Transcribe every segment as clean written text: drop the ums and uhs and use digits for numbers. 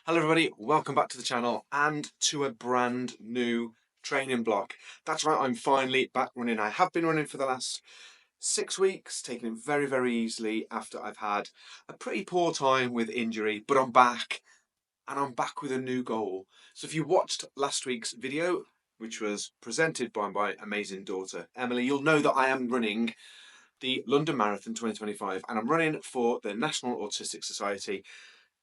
Hello everybody, welcome back to the channel and to a brand new training block. That's right, I'm finally back running. I have been running for the last 6 weeks, taking it very easily after I've had a pretty poor time with injury, but I'm back and I'm back with a new goal. So if you watched last week's video, which was presented by my amazing daughter Emily, you'll know that I am running the London Marathon 2025 and I'm running for the National Autistic Society.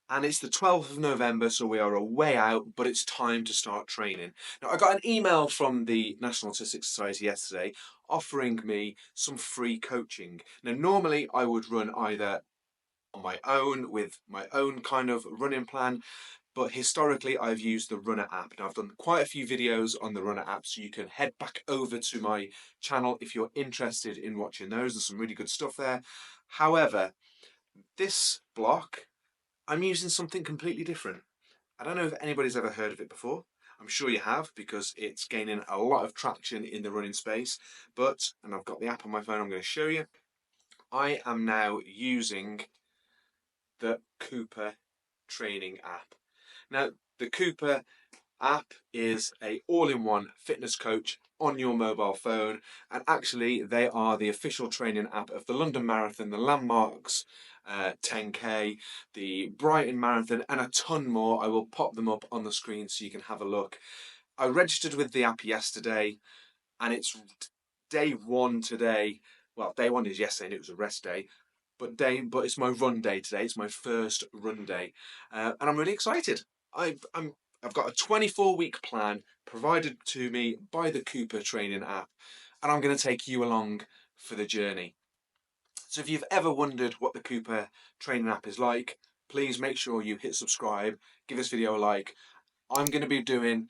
And it's the 12th of November, so we are a way out, but it's time to start training. Now, I got an email from the National Autistic Society yesterday offering me some free coaching. Now, normally I would run either on my own with my own kind of running plan, but historically I've used the Runner app. Now, I've done quite a few videos on the Runner app, so you can head back over to my channel if you're interested in watching those. There's some really good stuff there. However, this block, I'm using something completely different. I don't know if anybody's ever heard of it before. I'm sure you have because it's gaining a lot of traction in the running space. And I've got the app on my phone, I'm going to show you. I am now using the COOPAH training app. Now, the COOPAH app is a all-in-one fitness coach on your mobile phone, and actually they are the official training app of the London Marathon, the Landmarks 10k, the Brighton Marathon, and a ton more. I will pop them up on the screen so you can have a look. I registered with the app yesterday and it's day one today. Well, day one is yesterday and it was a rest day, but it's my run day today. It's my first run day, and I'm really excited. I've got a 24-week plan provided to me by the COOPAH training app, and I'm going to take you along for the journey. So if you've ever wondered what the COOPAH training app is like, please make sure you hit subscribe, give this video a like. I'm going to be doing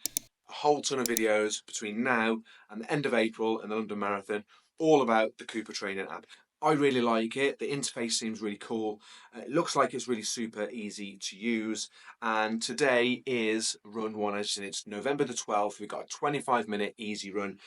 a whole ton of videos between now and the end of April and the London Marathon, all about the COOPAH training app. I really like it. The interface seems really cool. It looks like it's really super easy to use. And today is run one. As it's November the 12th. We've got a 25-minute easy run.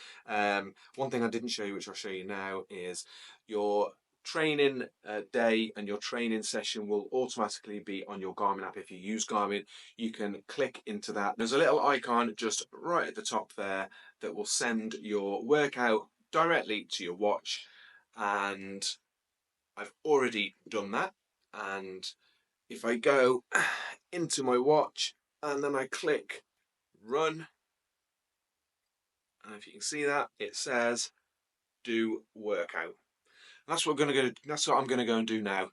One thing I didn't show you, which I'll show you now, is your training day and your training session will automatically be on your Garmin app. If you use Garmin, you can click into that. There's a little icon just right at the top there that will send your workout directly to your watch. And I've already done that, and if I go into my watch and then I click run, and if you can see that, it says do workout. And that's what I'm going to go and do now.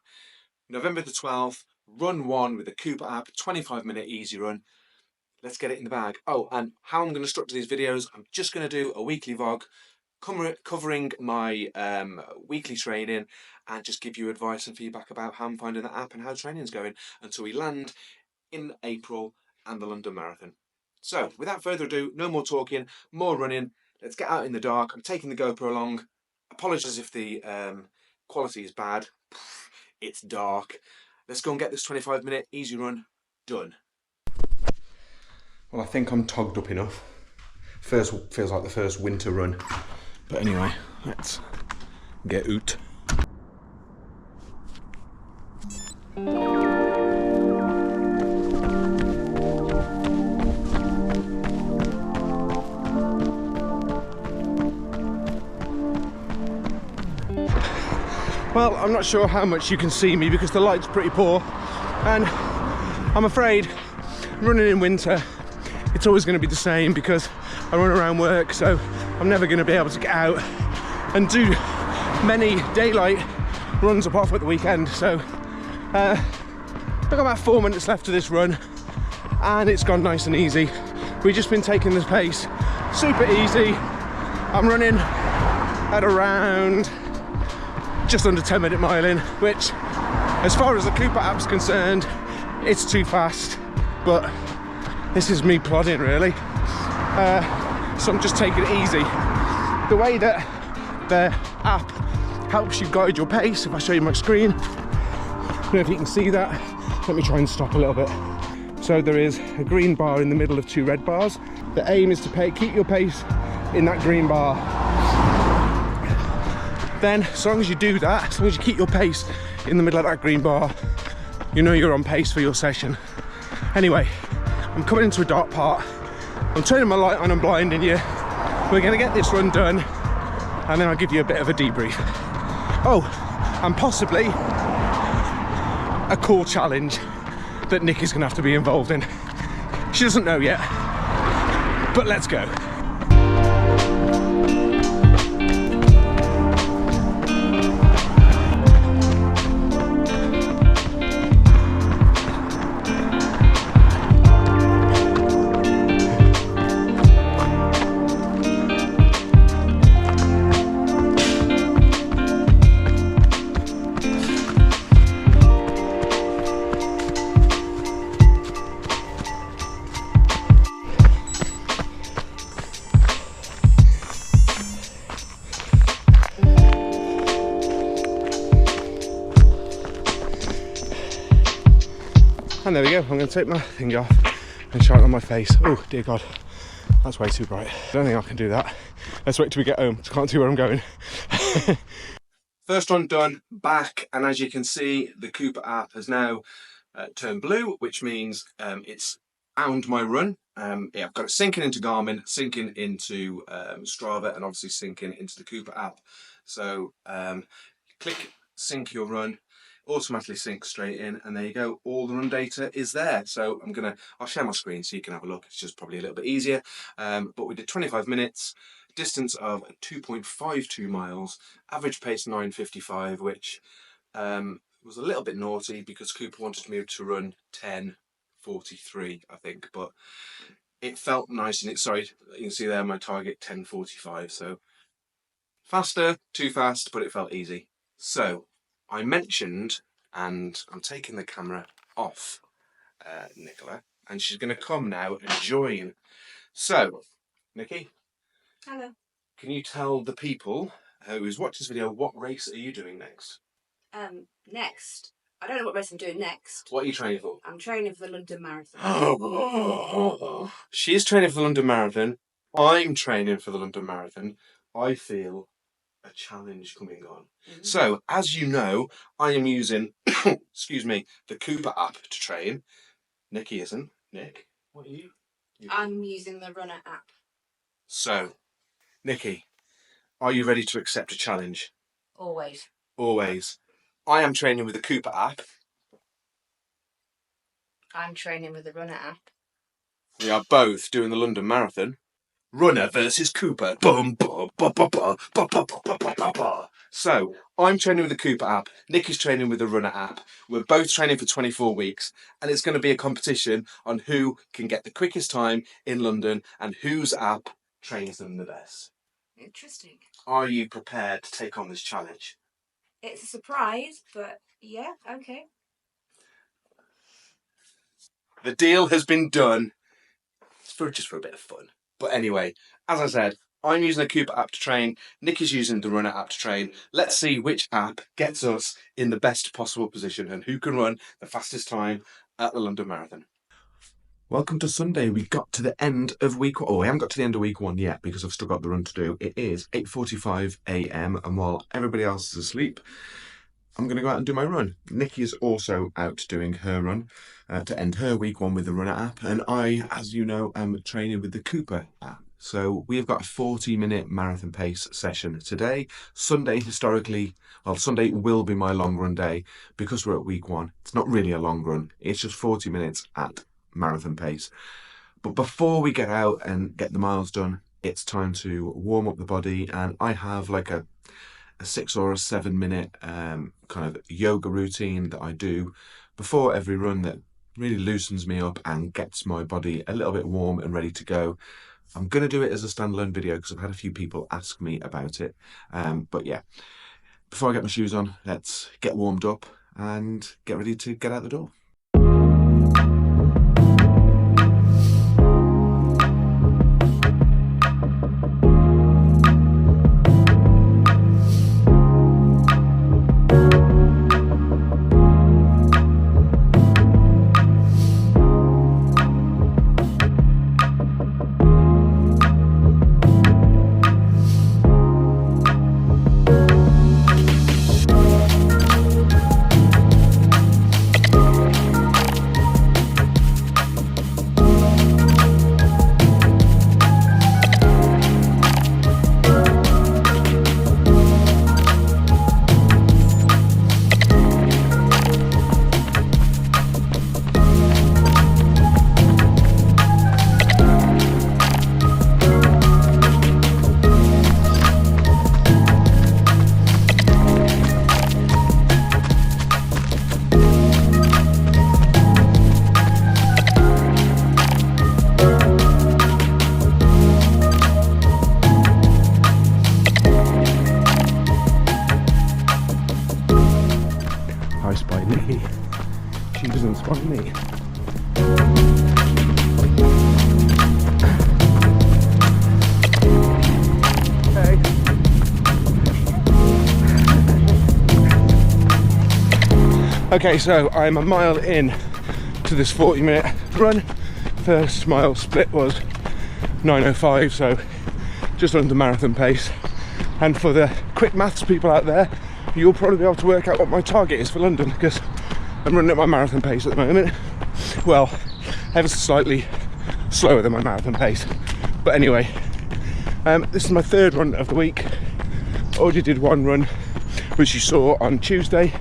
November the 12th, run one with the COOPAH app, 25-minute easy run. Let's get it in the bag. Oh, and how I'm going to structure these videos, I'm just going to do a weekly vlog covering my weekly training and just give you advice and feedback about how I'm finding the app and how training's going until we land in April and the London Marathon. So without further ado, no more talking, more running. Let's get out in the dark. I'm taking the GoPro along. Apologies if the quality is bad. It's dark. Let's go and get this 25-minute easy run done. Well, I think I'm togged up enough. Feels like the first winter run. But anyway, let's get out. Well, I'm not sure how much you can see me because the light's pretty poor, and I'm afraid running in winter, it's always going to be the same because I run around work, so I'm never going to be able to get out and do many daylight runs apart from at the weekend. So I've got about 4 minutes left of this run and it's gone nice and easy. We've just been taking this pace super easy. I'm running at around just under 10-minute miling, which as far as the COOPAH app's concerned, it's too fast, but this is me plodding really. So I'm just taking it easy. The way that the app helps you guide your pace, if I show you my screen, I don't know if you can see that. Let me try and stop a little bit. So there is a green bar in the middle of 2 red bars. The aim is to keep your pace in that green bar. Then, as long as you do that, as long as you keep your pace in the middle of that green bar, you know you're on pace for your session. Anyway, I'm coming into a dark part. I'm turning my light on and blinding you. We're gonna get this run done, and then I'll give you a bit of a debrief. Oh, and possibly a cool challenge that Nikki's gonna have to be involved in. She doesn't know yet, but let's go. And there we go, I'm going to take my thing off and shine it on my face. Oh dear God, that's way too bright. I don't think I can do that. Let's wait till we get home, I can't see where I'm going. First one done, back, and as you can see, the COOPAH app has now turned blue, which means it's found my run. Yeah, I've got it syncing into Garmin, syncing into Strava, and obviously syncing into the COOPAH app. So click sync your run, automatically sync straight in, and there you go, all the run data is there. So I'll share my screen so you can have a look. It's just probably a little bit easier, but we did 25 minutes, distance of 2.52 miles, average pace 9:55, which was a little bit naughty because COOPAH wanted me to run 10:43, I think, but it felt nice. And sorry, you can see there my target 10:45, so faster, too fast, but it felt easy. So I mentioned, and I'm taking the camera off Nicola, and she's going to come now and join. So, Nikki. Hello. Can you tell the people who's watched this video what race are you doing next? Next. I don't know what race I'm doing next. What are you training for? I'm training for the London Marathon. She is training for the London Marathon. I'm training for the London Marathon. I feel a challenge coming on. So, as you know, I am using, excuse me, the COOPAH app to train. Nikki isn't. Nick, what are you? I'm using the Runner app. So, Nikki, are you ready to accept a challenge? Always. Always. I am training with the COOPAH app. I'm training with the Runner app. We are both doing the London Marathon. Runner versus COOPAH. Boom, boom, boom, boom, boom, boom, boom, boom, boom, boom, boom. So, I'm training with the COOPAH app. Nick is training with the Runner app. We're both training for 24 weeks, and it's going to be a competition on who can get the quickest time in London and whose app trains them the best. Interesting. Are you prepared to take on this challenge? It's a surprise, but yeah, okay. The deal has been done. It's just for a bit of fun. But anyway, as I said, I'm using the COOPAH app to train. Nick is using the Runner app to train. Let's see which app gets us in the best possible position and who can run the fastest time at the London Marathon. Welcome to Sunday. We got to the end of week one. Oh, I haven't got to the end of week one yet because I've still got the run to do. It is 8:45 a.m. and while everybody else is asleep, I'm going to go out and do my run. Nikki is also out doing her run to end her week one with the Runner app. And I, as you know, am training with the COOPAH app. So we have got a 40-minute marathon pace session today. Sunday, Sunday will be my long run day because we're at week one. It's not really a long run. It's just 40 minutes at marathon pace. But before we get out and get the miles done, it's time to warm up the body. And I have like a 6 or a 7 minute kind of yoga routine that I do before every run that really loosens me up and gets my body a little bit warm and ready to go. I'm going to do it as a standalone video because I've had a few people ask me about it. But yeah, before I get my shoes on, let's get warmed up and get ready to get out the door. Okay, so I'm a mile in to this 40-minute run. First mile split was 9:05, so just under marathon pace. And for the quick maths people out there, you'll probably be able to work out what my target is for London, because I'm running at my marathon pace at the moment. Well, ever so slightly slower than my marathon pace. But anyway, this is my third run of the week. Already did one run, which you saw on Tuesday,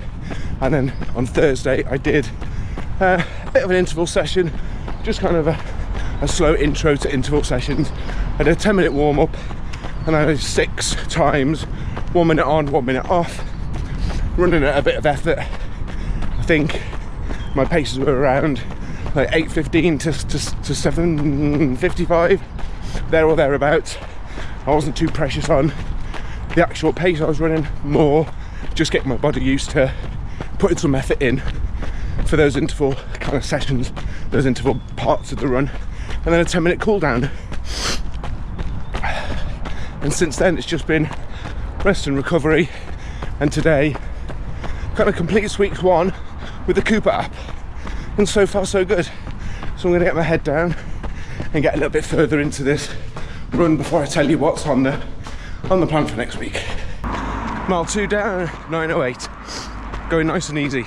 and then on Thursday I did a bit of an interval session, just kind of a slow intro to interval sessions. I did a 10-minute warm-up, and I did 6 times, 1 minute on, 1 minute off, running at a bit of effort. I think my paces were around like 8:15 to 7:55, there or thereabouts. I wasn't too precious on the actual pace I was running, more just getting my body used to putting some effort in for those interval kind of sessions, those interval parts of the run, and then a 10-minute cool down. And since then it's just been rest and recovery, and today kind of completes week 1 with the COOPAH app, and so far so good. So I'm going to get my head down and get a little bit further into this run before I tell you what's on the plan for next week. Mile 2 down, 9:08, going nice and easy.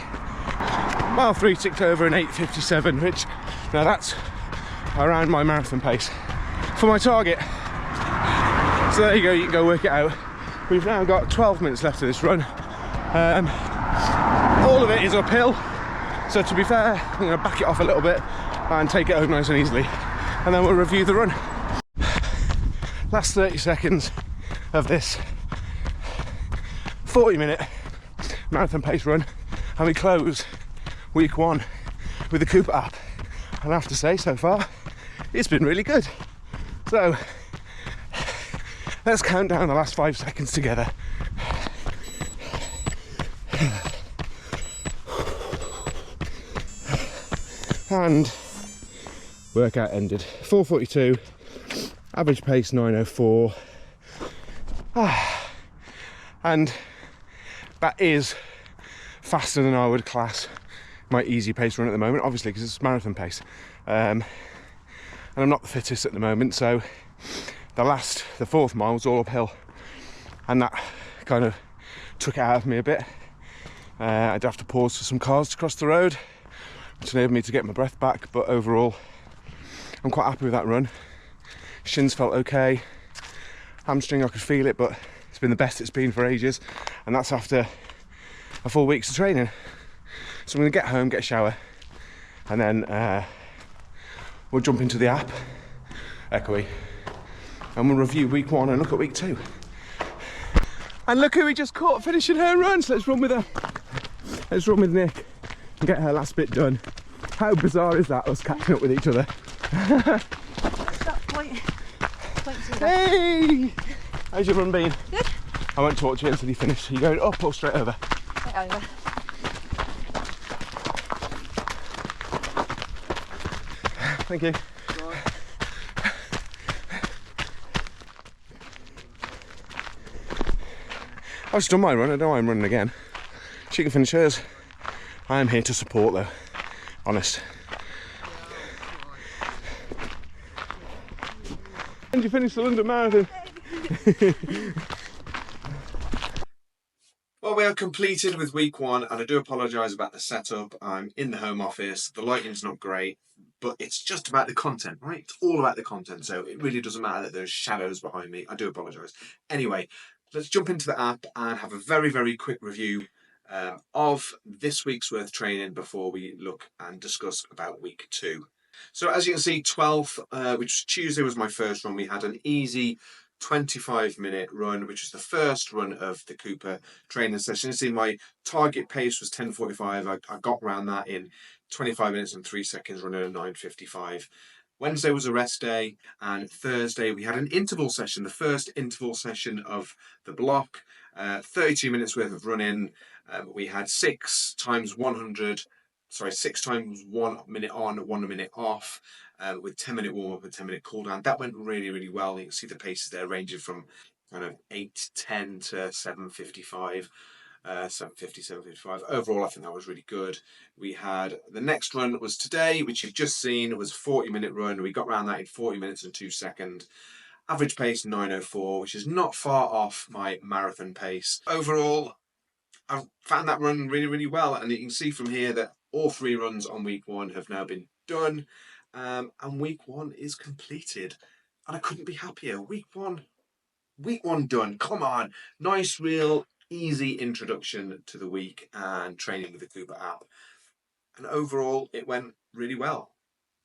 Mile 3 ticked over in 8:57, which now that's around my marathon pace for my target. So there you go, you can go work it out. We've now got 12 minutes left of this run. All of it is uphill, so to be fair, I'm going to back it off a little bit and take it home nice and easily, and then we'll review the run. Last 30 seconds of this 40-minute marathon pace run, and we close week 1 with the COOPAH app, and I have to say, so far it's been really good. So let's count down the last 5 seconds together. And workout ended 4:42, average pace 9:04, and that is faster than I would class my easy pace run at the moment, obviously because it's marathon pace, and I'm not the fittest at the moment, so the 4th mile was all uphill, and that kind of took it out of me a bit. I'd have to pause for some cars to cross the road, which enabled me to get my breath back, but overall I'm quite happy with that run. Shins felt okay, hamstring I could feel it, but it's been the best it's been for ages, and that's after a full week's of training. So I'm going to get home, get a shower, and then we'll jump into the app, Echoey, and we'll review week 1 and look at week 2. And look who we just caught finishing her run, so let's run with her. Let's run with Nick and get her last bit done. How bizarre is that, us catching up with each other? Hey! How's your run been? Good. I won't talk to you until you finish. Are you going up or straight over? Straight over. Thank you. I've just done my run, I know I'm running again. She can finish hers. I am here to support though, honest. And you finished the London Marathon. Well, we are completed with week 1, and I do apologise about the setup. I'm in the home office, the lighting's not great, but it's just about the content, right? It's all about the content, so it really doesn't matter that there's shadows behind me. I do apologise. Anyway, let's jump into the app and have a very, very quick review of this week's worth training before we look and discuss about week 2. So as you can see, 12th, which was Tuesday, was my first run. We had an easy 25-minute run, which was the first run of the COOPAH training session. You see my target pace was 10:45. I got around that in 25 minutes and 3 seconds, running at 9:55. Wednesday was a rest day, and Thursday we had an interval session, the first interval session of the block, 32 minutes worth of running. We had 6 times 100, 6 times 1 minute on, 1 minute off, with 10-minute warm-up and 10-minute cool-down. That went really, really well. You can see the paces there ranging from kind of 8:10 to 7:55. 750, 755. Overall, I think that was really good. We had the next run was today, which you've just seen. It was a 40-minute run. We got around that in 40 minutes and 2 seconds. Average pace 9:04, which is not far off my marathon pace. Overall, I've found that run really, really well. And you can see from here that all 3 runs on week 1 have now been done. And week 1 is completed. And I couldn't be happier. Week one done. Come on. Nice, real, easy introduction to the week and training with the COOPAH app. And overall, it went really well.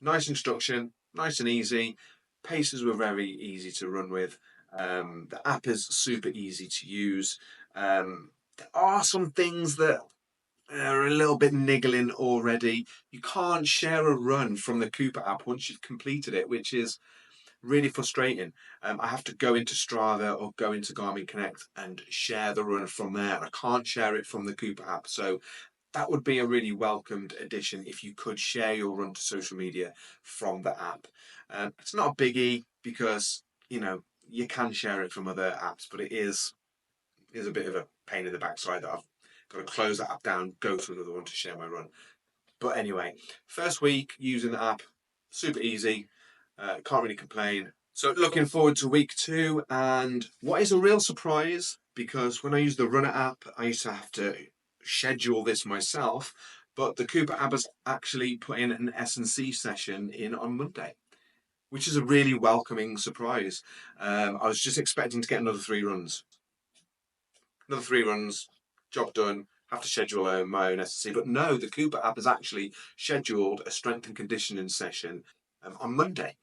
Nice introduction, nice and easy. Paces were very easy to run with. The app is super easy to use. There are some things that are a little bit niggling already. You can't share a run from the COOPAH app once you've completed it, which is really frustrating. I have to go into Strava or go into Garmin Connect and share the run from there. I can't share it from the COOPAH app. So that would be a really welcomed addition if you could share your run to social media from the app. It's not a biggie because, you can share it from other apps, but it is a bit of a pain in the backside that I've got to close that app down, go to another one to share my run. But anyway, first week using the app, super easy. Can't really complain. So looking forward to week 2, and what is a real surprise, because when I use the Runner app, I used to have to schedule this myself, but the COOPAH app has actually put in an S&C session in on Monday, which is a really welcoming surprise. I was just expecting to get another 3 runs. Another 3 runs, job done. Have to schedule my own S&C, but no, the COOPAH app has actually scheduled a strength and conditioning session on Monday.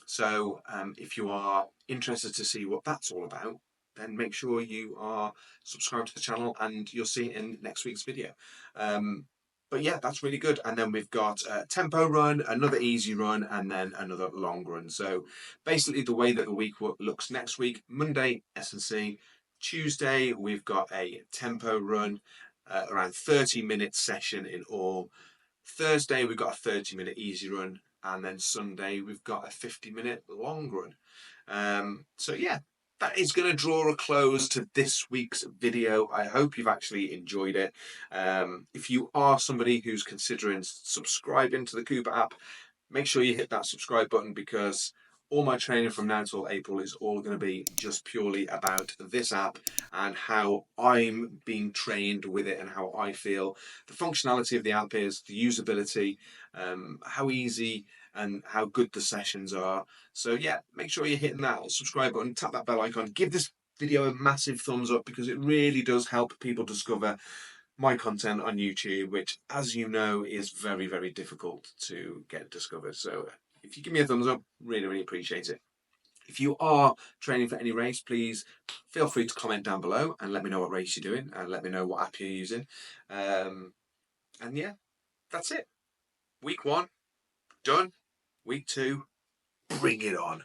So if you are interested to see what that's all about, then make sure you are subscribed to the channel and you'll see it in next week's video. But yeah, that's really good. And then we've got a tempo run, another easy run, and then another long run. So basically the way that the week looks next week: Monday, S&C. Tuesday, we've got a tempo run, around 30-minute session in all. Thursday, we've got a 30-minute easy run. And then Sunday, we've got a 50-minute long run. So yeah, that is going to draw a close to this week's video. I hope you've actually enjoyed it. If you are somebody who's considering subscribing to the COOPAH app, make sure you hit that subscribe button, because all my training from now till April is all going to be just purely about this app and how I'm being trained with it and how I feel. The functionality of the app is, the usability, how easy and how good the sessions are. So yeah, make sure you're hitting that subscribe button, tap that bell icon, give this video a massive thumbs up, because it really does help people discover my content on YouTube, which, as you know, is very, very difficult to get discovered. So if you give me a thumbs up, really, really appreciate it. If you are training for any race, please feel free to comment down below and let me know what race you're doing and let me know what app you're using. And yeah, that's it. Week 1 done. Week 2, bring it on.